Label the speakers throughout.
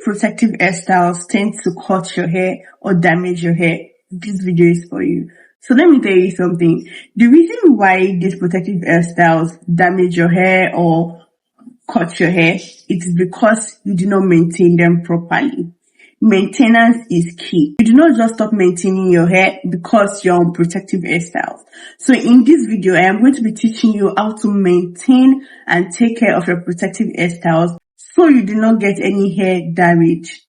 Speaker 1: protective hairstyles tend to cut your hair or damage your hair, this video is for you. So let me tell you something. The reason why these protective hairstyles damage your hair or cut your hair, it's because you do not maintain them properly. Maintenance is key. You do not just stop maintaining your hair because you're on protective hairstyles. So in this video, I am going to be teaching you how to maintain and take care of your protective hairstyles so you do not get any hair damage.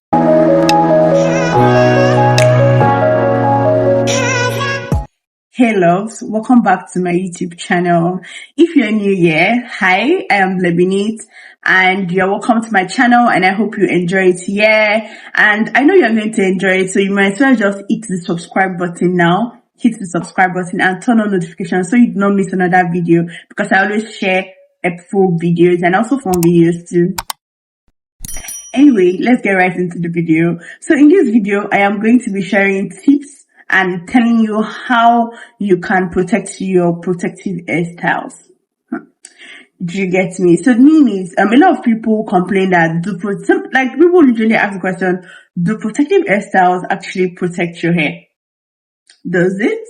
Speaker 1: Hey loves, welcome back to my YouTube channel. If you're new here, hi, I am Binitie and you're welcome to my channel and I hope you enjoy it here. And I know you're going to enjoy it, so you might as well just hit the subscribe button now. Hit the subscribe button and turn on notifications so you do not miss another video, because I always share helpful videos and also fun videos too. Anyway, let's get right into the video. So in this video, I am going to be sharing tips and telling you how you can protect your protective hairstyles. Do you get me? So the thing is, a lot of people complain that people usually ask the question, do protective hairstyles actually protect your hair? Does it?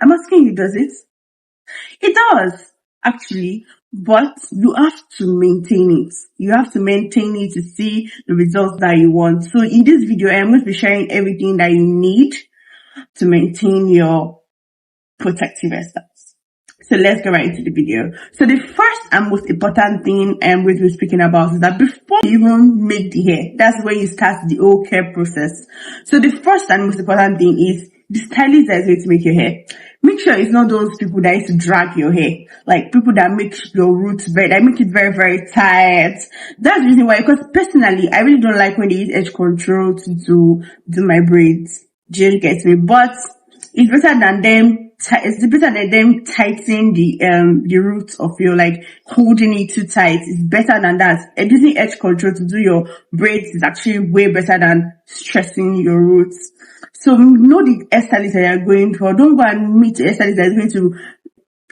Speaker 1: I'm asking you, does it? It does, actually, but you have to maintain it. You have to maintain it to see the results that you want. So in this video, I am going to be sharing everything that you need to maintain your protective hairstyles. So let's get right into the video. So the first and most important thing I'm going to be speaking about is that before you even make the hair, that's where you start the whole care process. So the first and most important thing is the stylist that is going to make your hair. Make sure it's not those people that used to drag your hair, like people that make your roots that make it very, very tight. That's the reason why, because personally, I really don't like when they use edge control to do my braids. Do you get me? But it's better than them. It's better than them tightening the roots of your, like, holding it too tight. It's better than that. And using edge control to do your braids is actually way better than stressing your roots. So know the hairstylist that you're going for. Don't go and meet a hairstylist that is going to,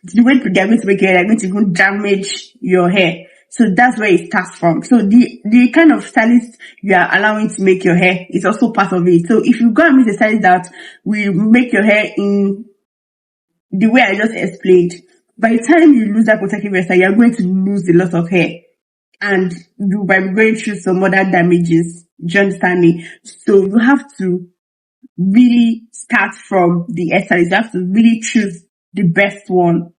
Speaker 1: the way they're going to make your hair, they're going to even damage your hair. So that's where it starts from. So the kind of stylist you are allowing to make your hair is also part of it. So if you go and meet a stylist that will make your hair in the way I just explained, by the time you lose that protective hairstyle, you're going to lose a lot of hair. And you might be going through some other damages. Do you understand me? So you have to really start from the hairstylist. You have to really choose the best one.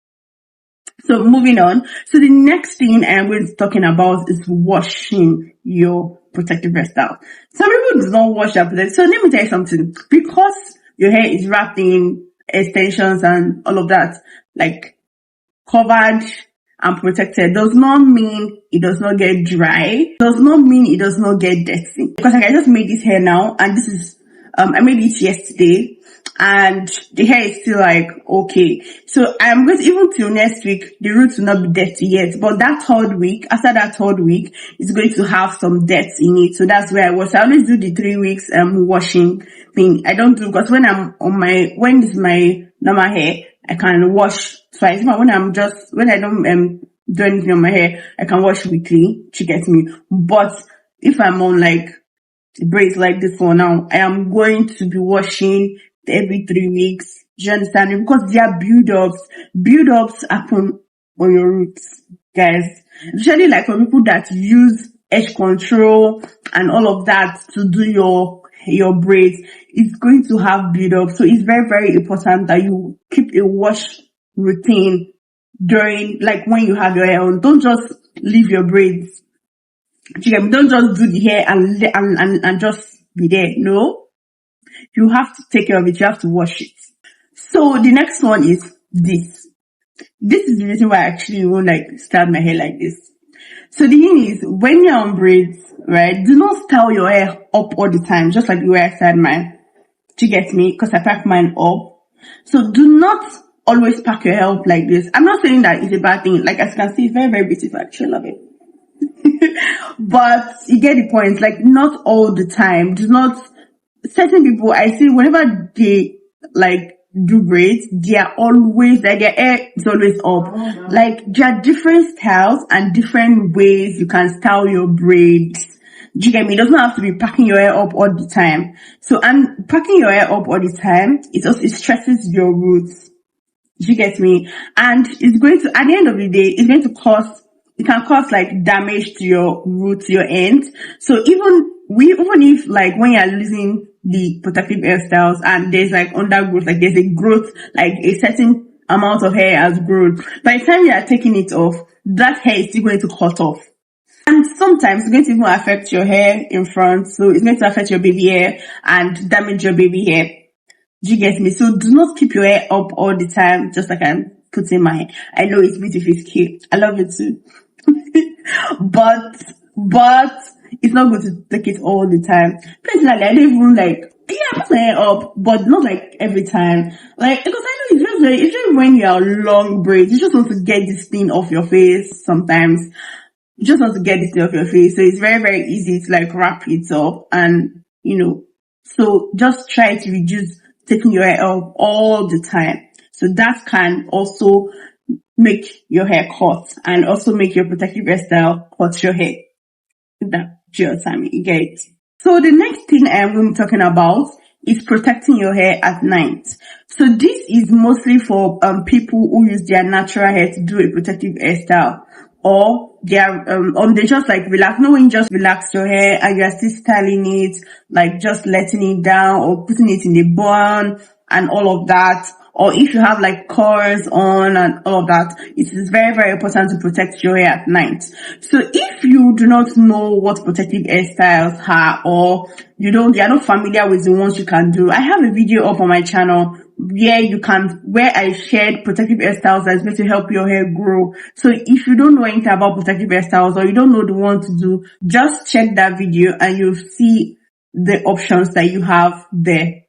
Speaker 1: So moving on. So the next thing I am going to be talking about is washing your protective hairstyle. Some people do not wash their protective. So let me tell you something. Because your hair is wrapped in extensions and all of that, like covered and protected, does not mean it does not get dry, does not mean it does not get dirty. Because like I just made this hair now, and this is I made it yesterday, and the hair is still like okay. So I'm going to, even till next week, the roots will not be dirty yet, but that third week, after that third week, it's going to have some dirt in it. So that's where I was. I always do the 3 weeks washing thing. I don't do, because when it's my normal hair, I can wash twice. When I don't do anything on my hair, I can wash weekly. You get me? But if I'm on like braids like this for now, I am going to be washing every 3 weeks. Do you understand me? Because there are build-ups happen on your roots, guys. Especially like for people that use edge control and all of that to do your braids, it's going to have build-up. So it's very, very important that you keep a wash routine during, like, when you have your hair on. Don't just leave your braids. Don't just do the hair and just be there. No. You have to take care of it. You have to wash it. So the next one is this. This is the reason why I actually won't like style my hair like this. So the thing is, when you're on braids, right, do not style your hair up all the time, just like the way I styled mine. Do you get me? Because I pack mine up. So do not always pack your hair up like this. I'm not saying that it's a bad thing. Like, as you can see, it's very, very beautiful. I actually love it. But you get the point. Like, not all the time. Do not, certain people I see, whenever they like do braids, they are always like, their hair is always up. Like, there are different styles and different ways you can style your braids. Do you get me? It doesn't have to be packing your hair up all the time. So, and packing your hair up all the time, it stresses your roots. Do you get me? And it's going to, at the end of the day, it's going to cause, it can cause like damage to your roots, your ends. So even if like when you're losing the protective hairstyles and there's like undergrowth, like there's a growth, like a certain amount of hair has grown, by the time you are taking it off, that hair is still going to cut off. And sometimes it's going to even affect your hair in front. So it's going to affect your baby hair and damage your baby hair. Do you get me? So do not keep your hair up all the time, just like I'm putting mine. I know it's beautiful, it's cute. I love it too. but it's not good to take it all the time. Personally, I don't even like, yeah, I put my hair up, but not like every time. Like, because I know it's just when you are long braids, you just want to get this thing off your face sometimes. You just want to get this thing off your face. So it's very, very easy to like wrap it up and, so just try to reduce taking your hair up all the time. So that can also make your hair cut and also make your protective hairstyle cut your hair. That's your time, you get it. So the next thing I'm going to be talking about is protecting your hair at night. So this is mostly for people who use their natural hair to do a protective hairstyle, or they just like relax. No, when you just relax your hair and you're still styling it, like just letting it down or putting it in a bun and all of that. Or if you have like curls on and all of that, it is very, very important to protect your hair at night. So if you do not know what protective hairstyles are, or you're not familiar with the ones you can do, I have a video up on my channel where I shared protective hairstyles that's going to help your hair grow. So if you don't know anything about protective hairstyles or you don't know the one to do, just check that video and you'll see the options that you have there.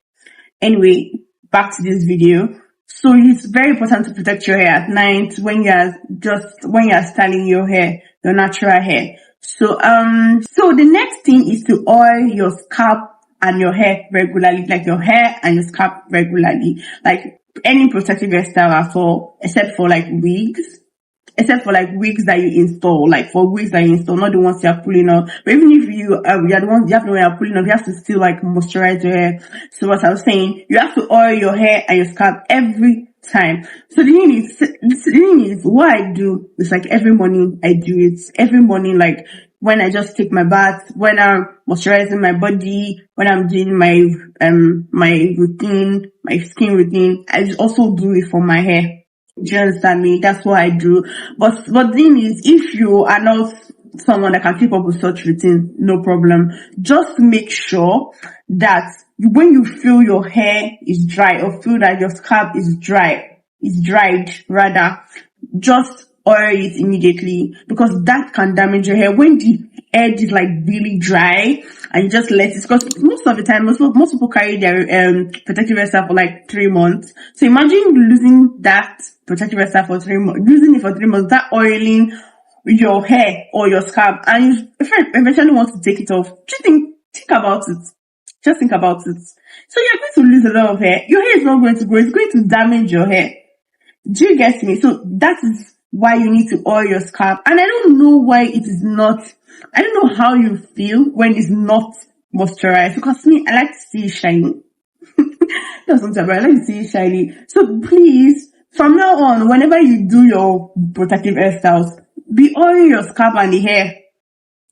Speaker 1: Anyway, back to this video. So it's very important to protect your hair at night when you're styling your hair, your natural hair. So the next thing is to oil your scalp and your hair regularly, like your hair and your scalp regularly, like any protective hairstyle at all, except for wigs that you install, not the ones you are pulling off. But even if you're the ones you have the one you're pulling off, you have to still like moisturize your hair. So what I was saying, you have to oil your hair and your scalp every time. So the thing is, what I do is like every morning I do it. Every morning, like when I just take my bath, when I'm moisturizing my body, when I'm doing my routine, my skin routine, I just also do it for my hair. Do you understand me? That's what I do. But the thing is, if you are not someone that can keep up with such routine, no problem. Just make sure that when you feel your hair is dry or feel that your scalp is dried rather, just oil it immediately, because that can damage your hair. When the edge is like really dry and you just let it, because most of the time, most people carry their protective hairstyle for like 3 months. So imagine losing that protective hairstyle for 3 months, using it for 3 months, that oiling your hair or your scalp, and you eventually want to take it off. Just think about it. Just think about it. So you're going to lose a lot of hair. Your hair is not going to grow. It's going to damage your hair. Do you get me? So that is why you need to oil your scalp. And I don't know why it is not, I don't know how you feel when it's not moisturized, because me, I like to see it shiny. That's what I'm saying, I like to see it shiny. So please, from now on, whenever you do your protective hairstyles, be oiling your scalp and the hair.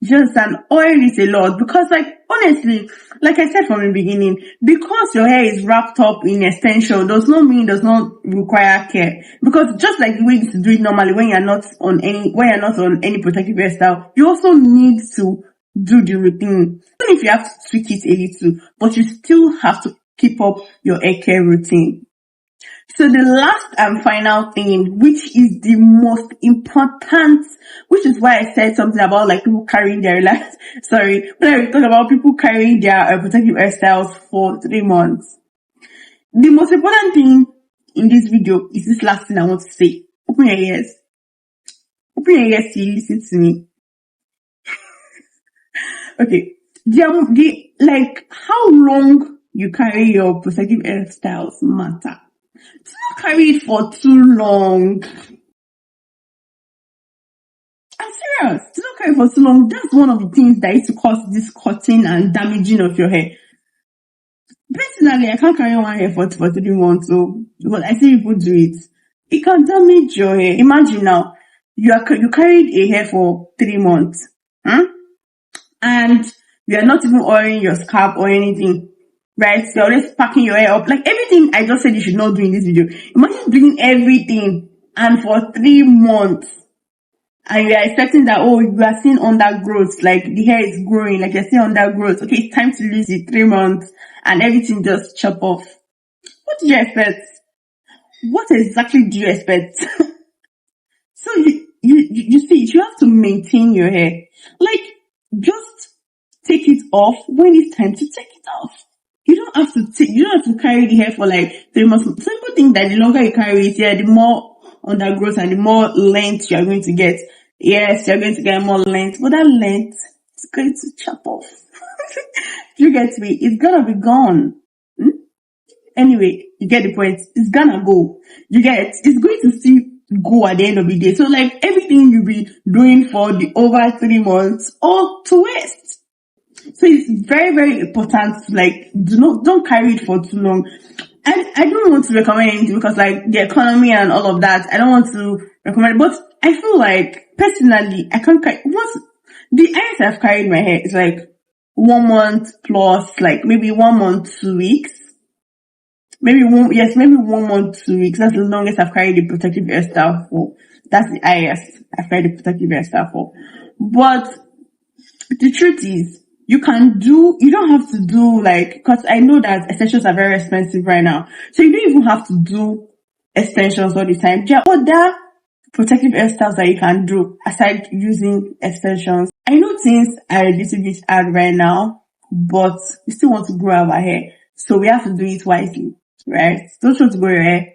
Speaker 1: You understand? Oil it a lot, because honestly, like I said from the beginning, because your hair is wrapped up in extension does not mean it does not require care. Because just like the way you do it normally when you're not on any protective hairstyle, you also need to do the routine. Even if you have to tweak it a little, but you still have to keep up your hair care routine. So the last and final thing, which is the most important, which is why I said something about like people carrying their when I talk about people carrying their protective hairstyles for 3 months. The most important thing in this video is this last thing I want to say. Open your ears. Open your ears to listen to me. Okay. How long you carry your protective hairstyles matter. Do not carry it for too long. I'm serious. Do not hair for too long, that's one of the things that used to cause this cutting and damaging of your hair. Personally, I can't carry one hair for 3 months, so but I see people do it. It can damage your hair. Imagine now, you carried a hair for 3 months, and you are not even oiling your scalp or anything, right? You're always packing your hair up, like everything I just said you should not do in this video. Imagine doing everything and for 3 months. And you are expecting that, oh, you are seeing undergrowth, like the hair is growing, like you're seeing undergrowth. Okay, it's time to lose it, 3 months, and everything just chop off. What did you expect? What exactly do you expect? So you see, you have to maintain your hair. Like, just take it off when it's time to take it off. You don't have to carry the hair for like 3 months. Some people think that the longer you carry it, the more undergrowth and the more length you're going to get. Yes, you're going to get more length, but that length is going to chop off. You get me? It's gonna be gone. Anyway, you get the point. It's gonna go. You get it? It's going to still go at the end of the day. So like everything you'll be doing for the over 3 months, all to waste. So it's very, very important to like don't carry it for too long. And I don't want to recommend anything because like the economy and all of that, I don't want to recommend it. But I feel like personally, I can't carry once the highest I've carried my hair is like 1 month plus, like maybe 1 month, 2 weeks. Maybe 1 month, 2 weeks. That's the longest I've carried the protective hairstyle for. That's the highest I've carried the protective hairstyle for. But the truth is, you don't have to do like, cause I know that extensions are very expensive right now. So you don't even have to do extensions all the time. There are other protective hairstyles that you can do aside using extensions. I know things are a little bit hard right now, but we still want to grow our hair. So we have to do it wisely, right? Don't try to grow your hair.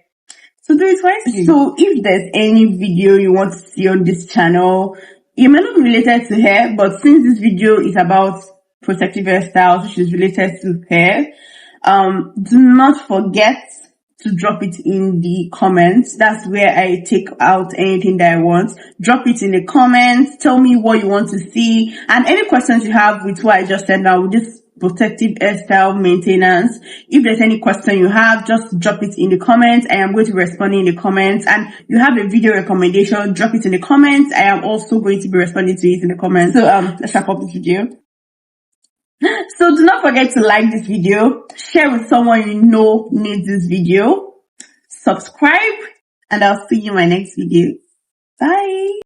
Speaker 1: So do it wisely. So if there's any video you want to see on this channel, it may not be related to hair, but since this video is about protective hairstyles, which is related to hair, do not forget to drop it in the comments. That's where I take out anything that I want. Drop it in the comments. Tell me what you want to see and any questions you have with what I just said now with this protective hairstyle maintenance. If there's any question you have, just drop it in the comments. I am going to respond in the comments. And you have a video recommendation, drop it in the comments. I am also going to be responding to it in the comments. So let's wrap up this video. So do not forget to like this video, share with someone you know needs this video, subscribe, and I'll see you in my next video. Bye.